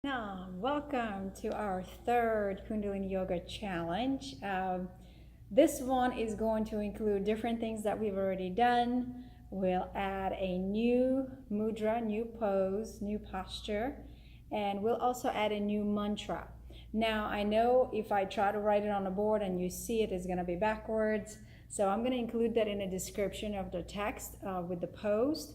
Welcome to our third Kundalini Yoga Challenge. This one is going to include different things that we've already done. We'll add a new mudra, new pose, new posture, and we'll also add a new mantra. Now, I know if I try to write it on the board and you see it, it's going to be backwards. So I'm going to include that in the description of the text with the post.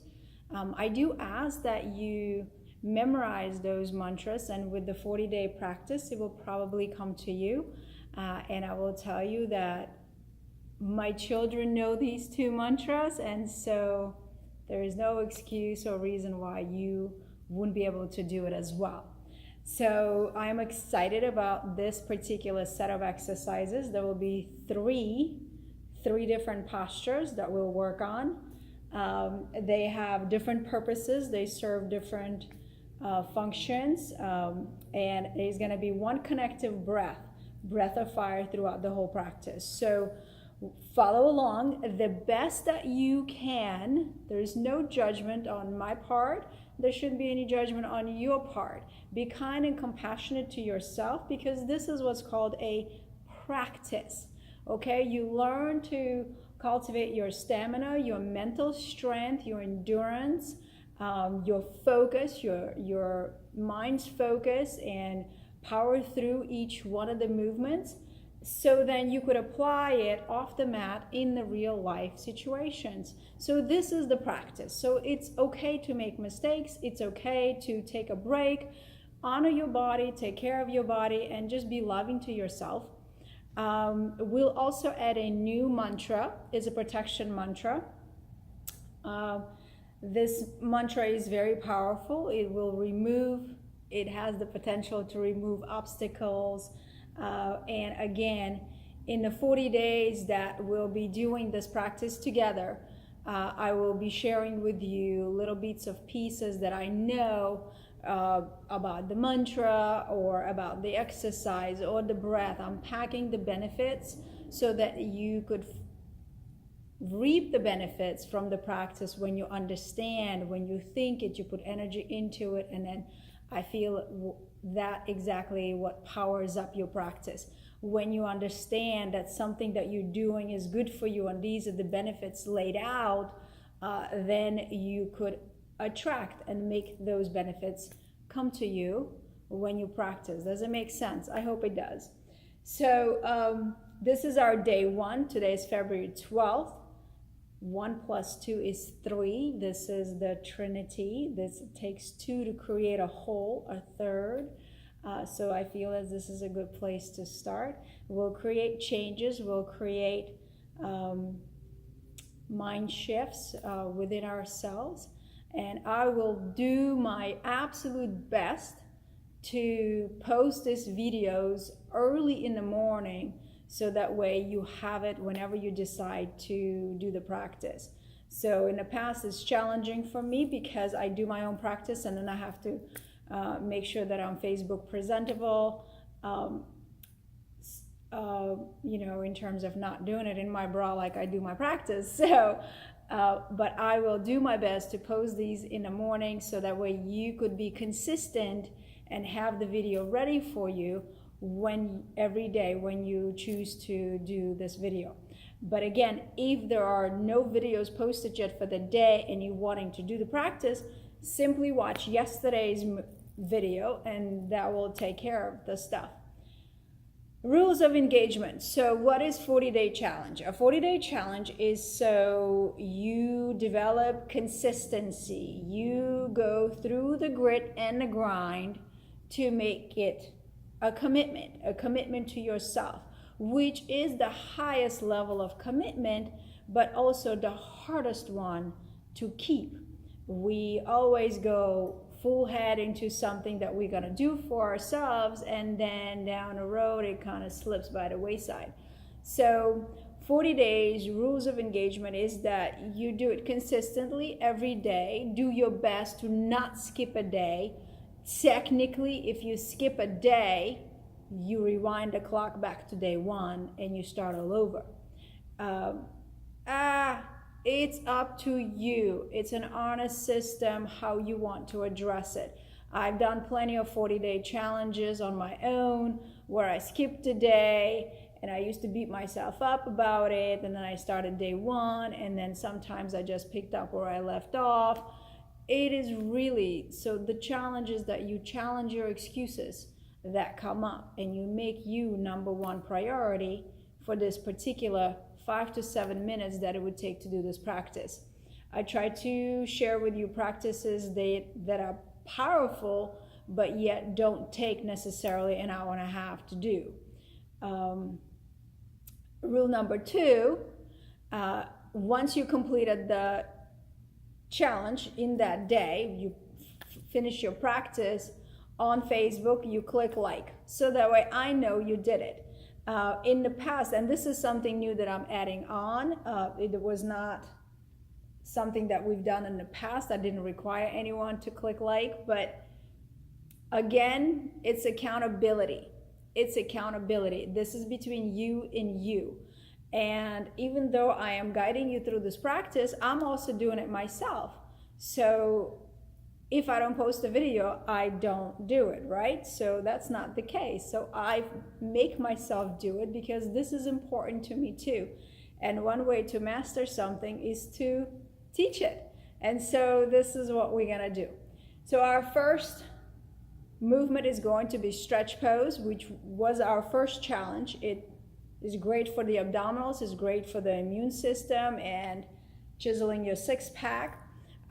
I do ask that you memorize those mantras, and with the 40-day practice it will probably come to you, and I will tell you that my children know these two mantras, and so there is no excuse or reason why you wouldn't be able to do it as well. So I'm excited about this particular set of exercises. There will be three different postures that we'll work on. They have different purposes, they serve different functions, and there's going to be one connective breath of fire throughout the whole practice. So follow along the best that you can. There's no judgment on my part. There shouldn't be any judgment on your part. Be kind and compassionate to yourself, because this is what's called a practice. Okay, you learn to cultivate your stamina, your mental strength, your endurance, your focus, your mind's focus, and power through each one of the movements, so then you could apply it off the mat in the real life situations. So this is the practice. So it's okay to make mistakes. It's okay to take a break, honor your body, take care of your body, and just be loving to yourself. We'll also add a new mantra. It's a protection mantra. This mantra is very powerful. It has the potential to remove obstacles. And again, in the 40 days that we'll be doing this practice together, I will be sharing with you little bits of pieces that I know about the mantra or about the exercise or the breath. I'm packing the benefits so that you could reap the benefits from the practice when you understand, when you think it, you put energy into it, and then I feel that exactly what powers up your practice. When you understand that something that you're doing is good for you and these are the benefits laid out, then you could attract and make those benefits come to you when you practice. Does it make sense? I hope it does. So this is our day one. Today is February 12th. 1 + 2 is 3. This is the Trinity. This takes 2 to create a whole, a third. So I feel as this is a good place to start. We'll create changes. We'll create mind shifts within ourselves. And I will do my absolute best to post these videos early in the morning, so that way you have it whenever you decide to do the practice. So in the past it's challenging for me because I do my own practice and then I have to make sure that I'm Facebook presentable, in terms of not doing it in my bra like I do my practice. So, but I will do my best to post these in the morning so that way you could be consistent and have the video ready for you every day when you choose to do this video. But again, if there are no videos posted yet for the day and you're wanting to do the practice, simply watch yesterday's video and that will take care of the stuff. Rules of engagement. So what is 40-day challenge? A 40-day challenge is so you develop consistency. You go through the grit and the grind to make it a commitment to yourself, which is the highest level of commitment, but also the hardest one to keep. We always go full head into something that we're gonna do for ourselves, and then down the road it kind of slips by the wayside. So 40 days, rules of engagement is that you do it consistently every day. Do your best to not skip a day. Technically, if you skip a day, you rewind the clock back to day one and you start all over. It's up to you. It's an honest system how you want to address it. I've done plenty of 40-day challenges on my own where I skipped a day and I used to beat myself up about it, and then I started day one, and then sometimes I just picked up where I left off. It is really, so the challenge is that you challenge your excuses that come up and you make you number one priority for this particular 5 to 7 minutes that it would take to do this practice. I try to share with you practices that are powerful, but yet don't take necessarily an hour and a half to do. Rule number 2, once you completed the challenge in that day, you finish your practice on Facebook, you click like, so that way I know you did it. In the past, and this is something new that I'm adding on, it was not something that we've done in the past. I didn't require anyone to click like, but again, it's accountability. It's accountability. This is between you and you. And even though I am guiding you through this practice, I'm also doing it myself. So if I don't post a video, I don't do it, right? So that's not the case. So I make myself do it because this is important to me too. And one way to master something is to teach it. And so this is what we're gonna do. So our first movement is going to be stretch pose, which was our first challenge. It is great for the abdominals, it's great for the immune system and chiseling your six-pack.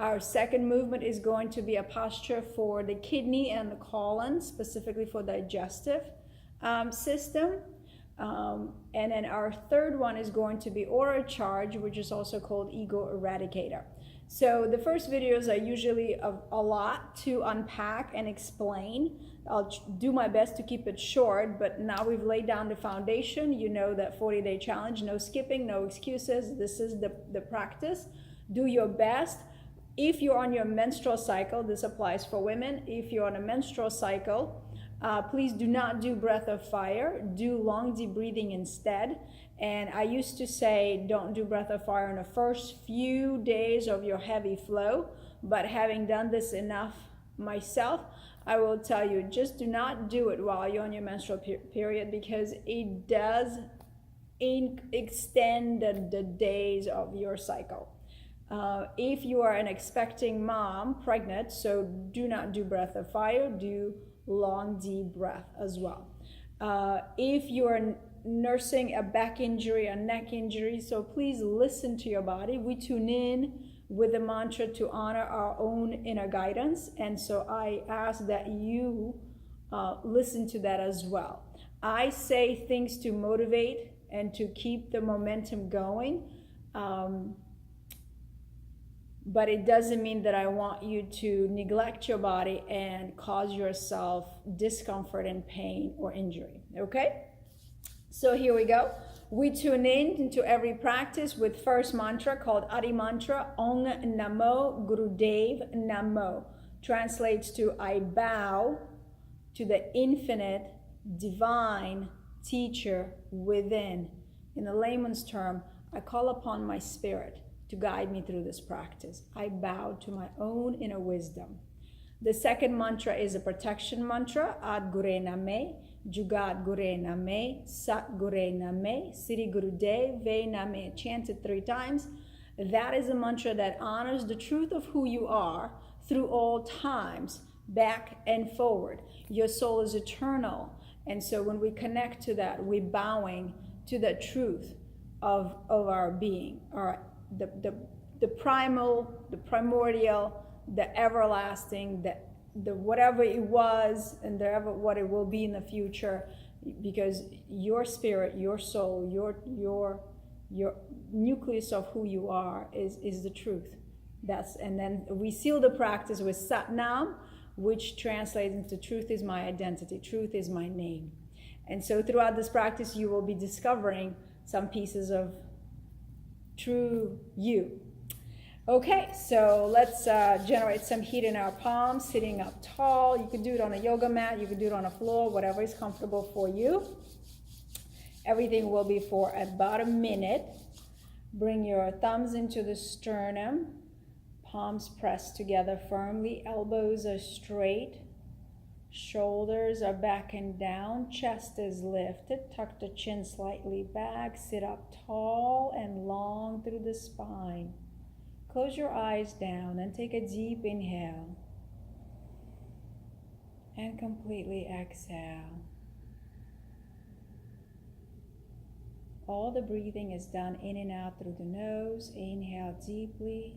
Our second movement is going to be a posture for the kidney and the colon, specifically for digestive system. And then our third one is going to be aura charge, which is also called ego eradicator. So the first videos are usually a lot to unpack and explain. I'll do my best to keep it short, but now we've laid down the foundation. You know that 40-day challenge, no skipping, no excuses. This is the practice. Do your best. If you're on your menstrual cycle, this applies for women. If you're on a menstrual cycle, please do not do breath of fire. Do long deep breathing instead. And I used to say don't do breath of fire in the first few days of your heavy flow, but having done this enough myself, I will tell you, just do not do it while you're on your menstrual period, because it does extend the days of your cycle. If you are an expecting mom, pregnant, so do not do breath of fire, do long deep breath as well. If you are nursing a back injury, a neck injury, so please listen to your body. We tune in with the mantra to honor our own inner guidance, and so I ask that you listen to that as well. I say things to motivate and to keep the momentum going, but it doesn't mean that I want you to neglect your body and cause yourself discomfort and pain or injury, okay? So here we go. We tune in into every practice with first mantra called Adi Mantra, Om Namo Gurudev Namo. Translates to I bow to the infinite divine teacher within. In a layman's term, I call upon my spirit to guide me through this practice. I bow to my own inner wisdom. The second mantra is a protection mantra, Ad Gure Name, Jugat Gure Name, Sat Gure Name, Siri Gurudev Ve Name, chanted 3 times. That is a mantra that honors the truth of who you are through all times, back and forward. Your soul is eternal. And so when we connect to that, we're bowing to the truth of our being, the primal, the primordial, the everlasting, the whatever it was and what it will be in the future, because your spirit, your soul, your nucleus of who you are is the truth. And then we seal the practice with Sat Nam, which translates into truth is my identity, truth is my name. And so throughout this practice, you will be discovering some pieces of true you. Okay, so let's generate some heat in our palms, sitting up tall. You could do it on a yoga mat, you could do it on a floor, whatever is comfortable for you. Everything will be for about a minute. Bring your thumbs into the sternum, palms pressed together firmly, elbows are straight, Shoulders are back and down, chest is lifted, tuck the chin slightly back, sit up tall and long through the spine. Close your eyes down and take a deep inhale. And completely exhale. All the breathing is done in and out through the nose. Inhale deeply.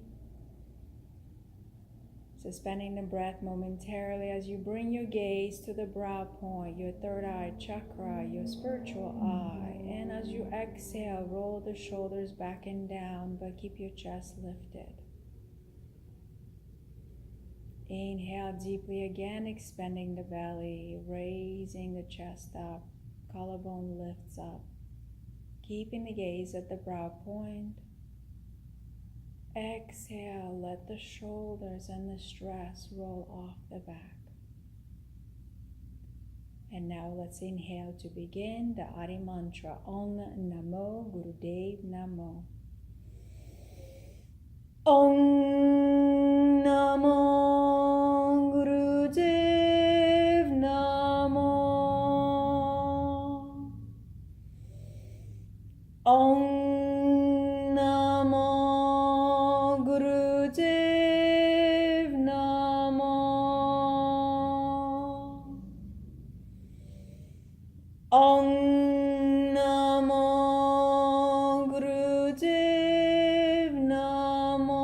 Suspending the breath momentarily as you bring your gaze to the brow point, your third eye chakra, your spiritual eye. And as you exhale, roll the shoulders back and down, but keep your chest lifted. Inhale deeply again, expanding the belly, raising the chest up, collarbone lifts up. Keeping the gaze at the brow point. Exhale, let the shoulders and the stress roll off the back. And now let's inhale to begin the Adi mantra. Om Namo Gurudev Namo. Om Namo Gurudev Namo. Om Namo Gurudev Namo. Om Namo Gurudev Namo.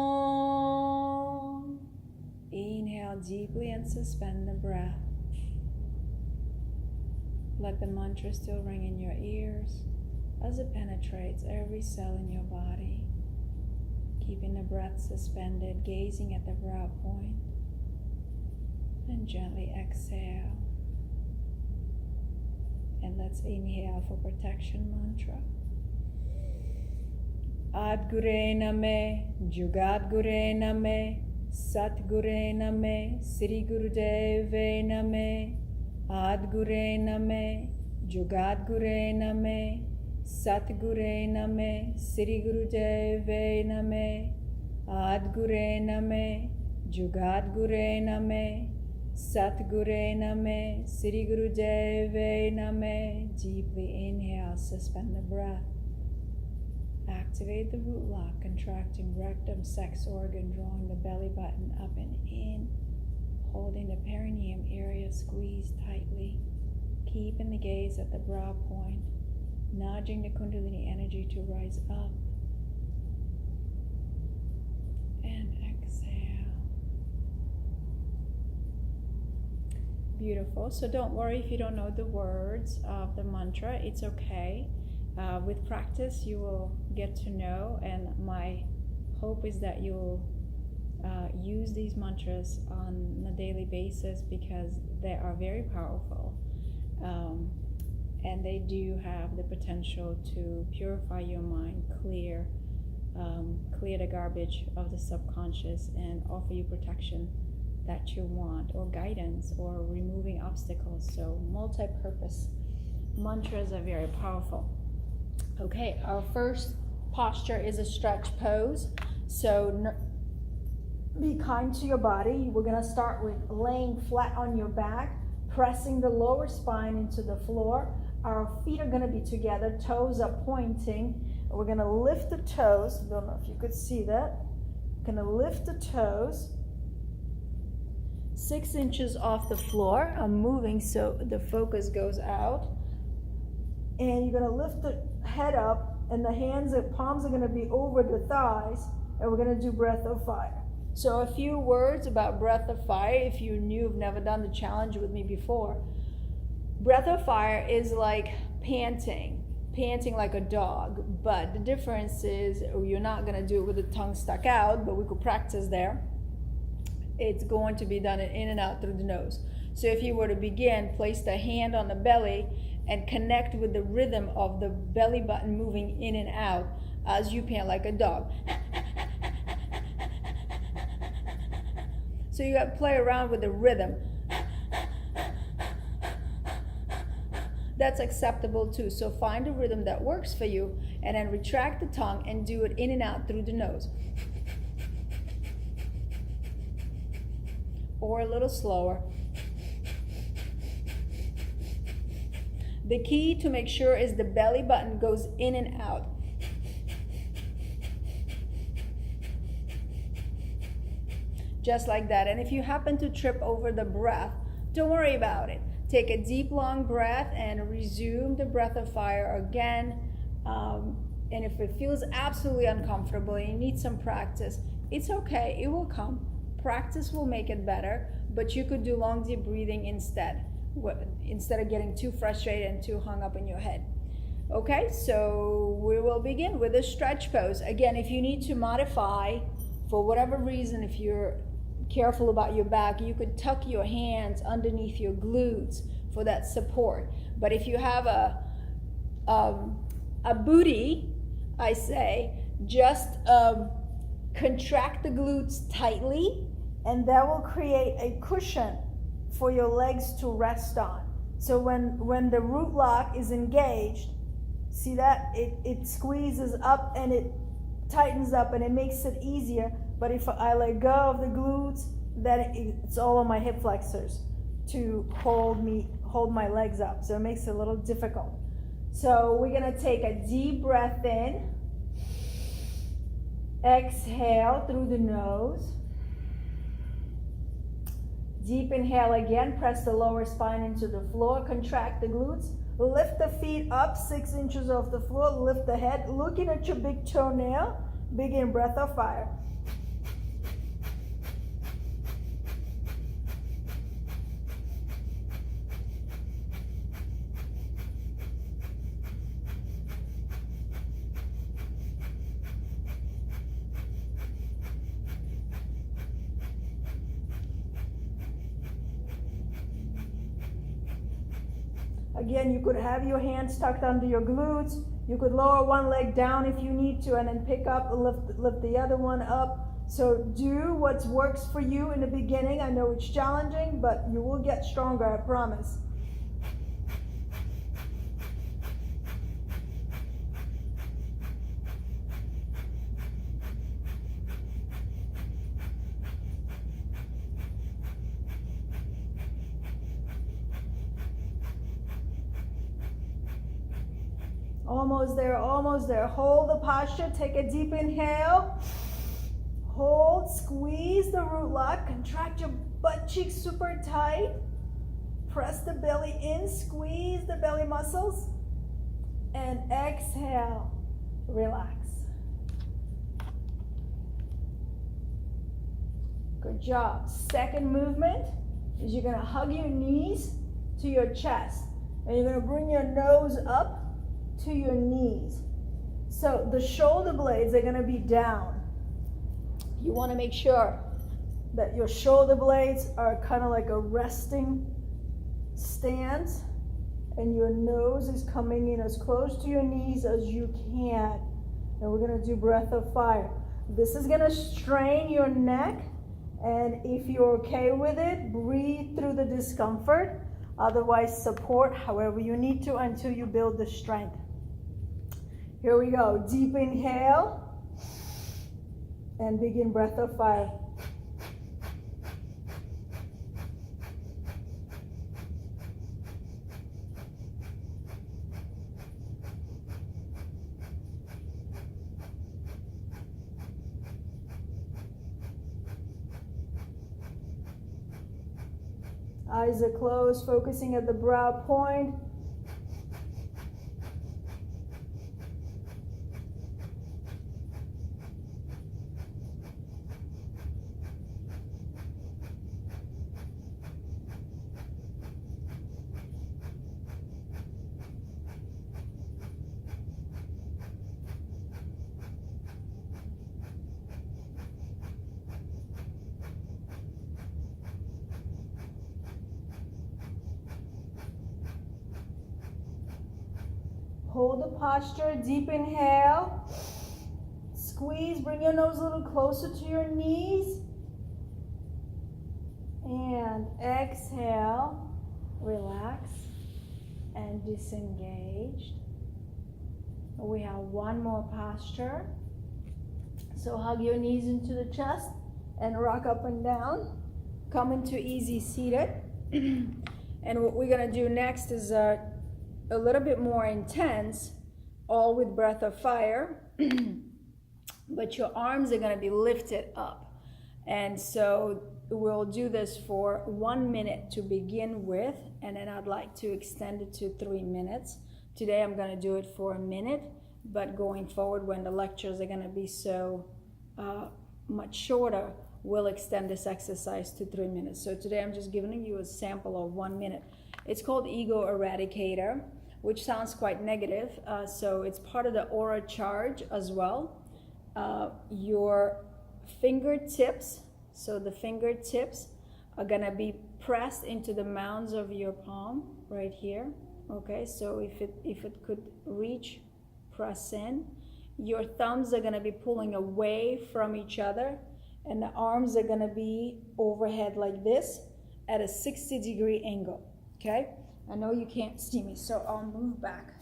Inhale deeply and suspend the breath. Let the mantra still ring in your ears as it penetrates every cell in your body. Keeping the breath suspended, gazing at the brow point, and gently exhale. And let's inhale for protection mantra. Adgure Name, Jugadgure Name, Satgure Name, Sri Gurudeve Name, Adgure Name, Jugadgure Name, Satgure Name, Sri Gurudeve Name, Adgure Name, Jugadgure Name, Satgure Name, Sri Gurudeve Name. Deeply inhale, suspend the breath. Activate the root lock, contracting rectum, sex organ, drawing the belly button up and in, holding the perineum area squeezed tightly, keeping the gaze at the brow point, nudging the Kundalini energy to rise up and exhale. Beautiful. So don't worry if you don't know the words of the mantra. It's okay. With practice, you will get to know, and my hope is that you'll use these mantras on a daily basis because they are very powerful. And they do have the potential to purify your mind, clear the garbage of the subconscious, and offer you protection that you want, or guidance, or removing obstacles. So multi-purpose mantras are very powerful. Okay, our first posture is a stretch pose. So be kind to your body. We're going to start with laying flat on your back, pressing the lower spine into the floor. Our feet are going to be together, toes are pointing. We're going to lift the toes. Don't know if you could see that. Going to lift the toes 6 inches off the floor. I'm moving so the focus goes out. And you're going to lift the head up, and the hands and palms are going to be over the thighs, and we're going to do breath of fire. So a few words about breath of fire. If you've never done the challenge with me before, breath of fire is like panting like a dog, but the difference is you're not going to do it with the tongue stuck out, but we could practice there. It's going to be done in and out through the nose. So if you were to begin, place the hand on the belly and connect with the rhythm of the belly button moving in and out as you pant like a dog. So you got to play around with the rhythm. That's acceptable too. So find a rhythm that works for you, and then retract the tongue and do it in and out through the nose. Or a little slower. The key to make sure is the belly button goes in and out. Just like that. And if you happen to trip over the breath, don't worry about it. Take a deep, long breath and resume the breath of fire again. And if it feels absolutely uncomfortable and you need some practice, it's okay, it will come. Practice will make it better, but you could do long, deep breathing instead of getting too frustrated and too hung up in your head. Okay, so we will begin with a stretch pose. Again, if you need to modify, for whatever reason, if you're careful about your back, you could tuck your hands underneath your glutes for that support. But if you have a booty, I say, just contract the glutes tightly, and that will create a cushion for your legs to rest on. So when the root lock is engaged, see that? It squeezes up and it tightens up and it makes it easier. But if I let go of the glutes, then it's all on my hip flexors to hold my legs up. So it makes it a little difficult. So we're gonna take a deep breath in. Exhale through the nose. Deep inhale again. Press the lower spine into the floor. Contract the glutes. Lift the feet up 6 inches off the floor. Lift the head. Looking at your big toenail. Begin breath of fire. Again, you could have your hands tucked under your glutes. You could lower one leg down if you need to and then pick up, lift the other one up. So do what works for you in the beginning. I know it's challenging, but you will get stronger, I promise. Almost there, almost there. Hold the posture. Take a deep inhale. Hold, squeeze the root lock. Contract your butt cheeks super tight. Press the belly in, squeeze the belly muscles. And exhale, relax. Good job. Second movement is you're gonna hug your knees to your chest. And you're gonna bring your nose up to your knees. So the shoulder blades are going to be down. You want to make sure that your shoulder blades are kind of like a resting stance, and your nose is coming in as close to your knees as you can. And we're going to do breath of fire. This is going to strain your neck, and if you're okay with it, breathe through the discomfort. Otherwise, support however you need to until you build the strength. Here we go. Deep inhale. And begin breath of fire. Eyes are closed, focusing at the brow point. Hold the posture, deep inhale. Squeeze, bring your nose a little closer to your knees. And exhale, relax and disengage. We have one more posture. So hug your knees into the chest and rock up and down. Come into easy seated. And what we're gonna do next is a little bit more intense, all with breath of fire, but your arms are going to be lifted up. And so we'll do this for 1 minute to begin with, and then I'd like to extend it to 3 minutes. Today I'm going to do it for a minute, but going forward when the lectures are going to be so much shorter, we'll extend this exercise to 3 minutes. So today I'm just giving you a sample of 1 minute. It's called Ego Eradicator, which sounds quite negative. So it's part of the aura charge as well. Your fingertips, so the fingertips are gonna be pressed into the mounds of your palm right here. Okay, so if it could reach, press in. Your thumbs are gonna be pulling away from each other, and the arms are gonna be overhead like this at a 60-degree angle. Okay, I know you can't see me, so I'll move back.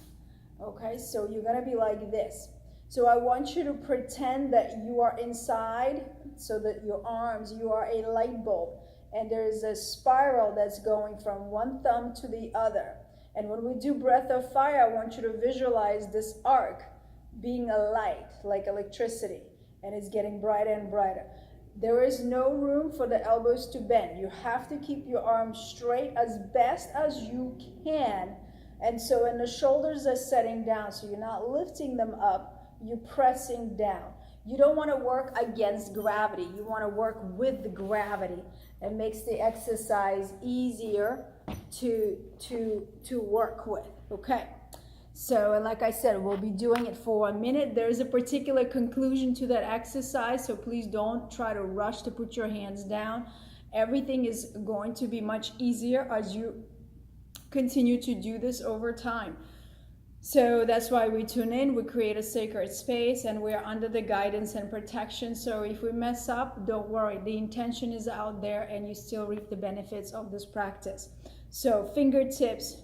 Okay, so you're gonna be like this. So I want you to pretend that you are inside, so that your arms, you are a light bulb, and there's a spiral that's going from one thumb to the other. And when we do breath of fire, I want you to visualize this arc being a light, like electricity, and it's getting brighter and brighter. There is no room for the elbows to bend. You have to keep your arms straight as best as you can. And so, and the shoulders are setting down, so you're not lifting them up, you're pressing down. You don't want to work against gravity. You want to work with the gravity. It makes the exercise easier to work with. Okay. So, and like I said, we'll be doing it for a minute. There's a particular conclusion to that exercise, so please don't try to rush to put your hands down. Everything is going to be much easier as you continue to do this over time. So that's why we tune in, we create a sacred space, and we're under the guidance and protection. So if we mess up, don't worry. The intention is out there, and you still reap the benefits of this practice. So fingertips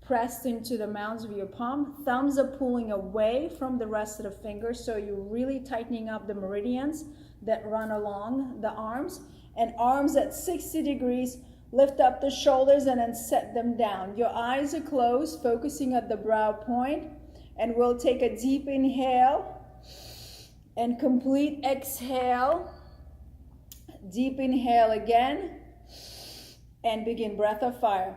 pressed into the mounds of your palm. Thumbs are pulling away from the rest of the fingers, so you're really tightening up the meridians that run along the arms. And arms at 60 degrees. Lift up the shoulders and then set them down. Your eyes are closed, focusing at the brow point. And we'll take a deep inhale and complete exhale. Deep inhale again. And begin breath of fire.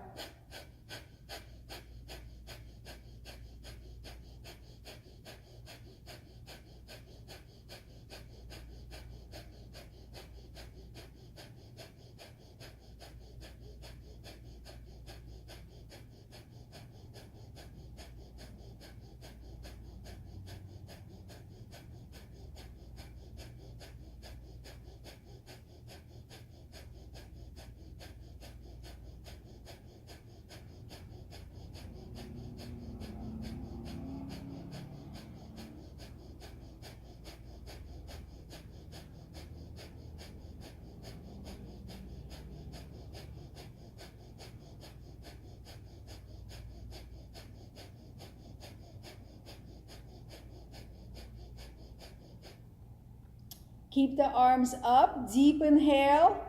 Keep the arms up, deep inhale.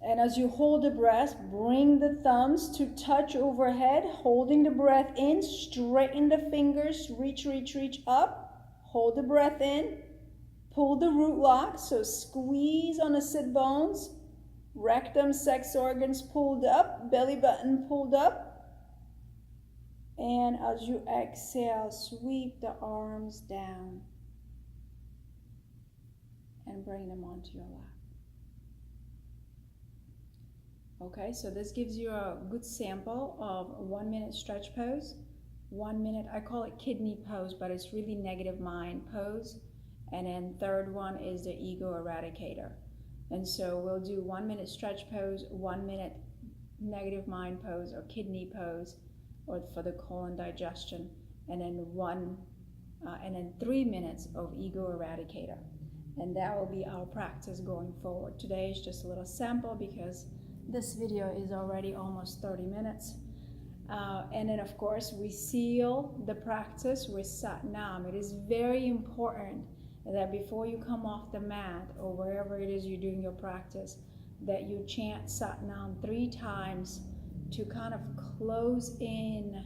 And as you hold the breath, bring the thumbs to touch overhead, holding the breath in, straighten the fingers, reach, reach, reach up. Hold the breath in, pull the root lock, so squeeze on the sit bones, rectum, sex organs pulled up, belly button pulled up. And as you exhale, sweep the arms down and bring them onto your lap. Okay, so this gives you a good sample of 1 minute stretch pose. 1 minute, I call it kidney pose, but it's really negative mind pose. And then third one is the ego eradicator. And so we'll do 1 minute stretch pose, 1 minute negative mind pose or kidney pose, or for the colon digestion, and then 3 minutes of ego eradicator. And that will be our practice going forward. Today is just a little sample because this video is already almost 30 minutes. And then of course we seal the practice with Sat Nam. It is very important that before you come off the mat or wherever it is you're doing your practice, that you chant Sat Nam 3 times to kind of close in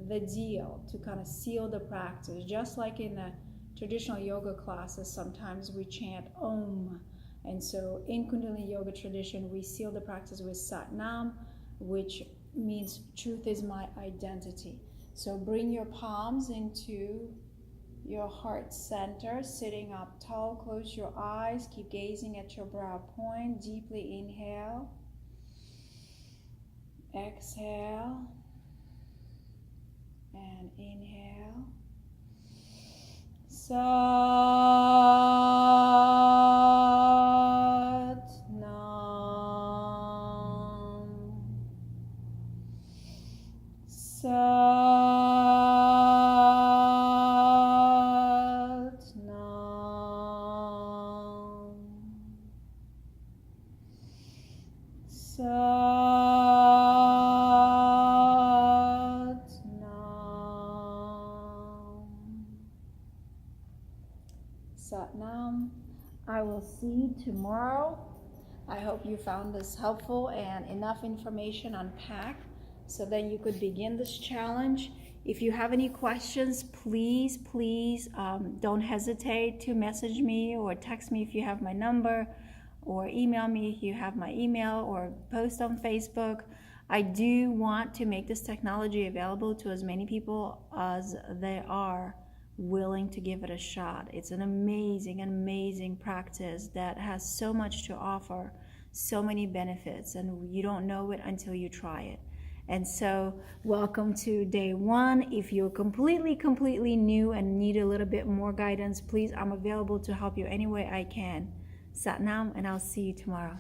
the deal, to kind of seal the practice. Just like in the traditional yoga classes, sometimes we chant Om. And so in Kundalini yoga tradition, we seal the practice with Sat Nam, which means truth is my identity. So bring your palms into your heart center, sitting up tall. Close your eyes, keep gazing at your brow point. Deeply inhale, exhale, and inhale. Sat Nam. Sat Nam. Sat Nam. Sat Nam. I will see you tomorrow. I hope you found this helpful and enough information unpacked so then you could begin this challenge. If you have any questions, please don't hesitate to message me or text me if you have my number, or email me if you have my email, or post on Facebook. I do want to make this technology available to as many people as they are willing to give it a shot. It's an amazing practice that has so much to offer, so many benefits, and you don't know it until you try it. And so welcome to day one. If you're completely new and need a little bit more guidance, please, I'm available to help you any way I can. Sat Nam, and I'll see you tomorrow.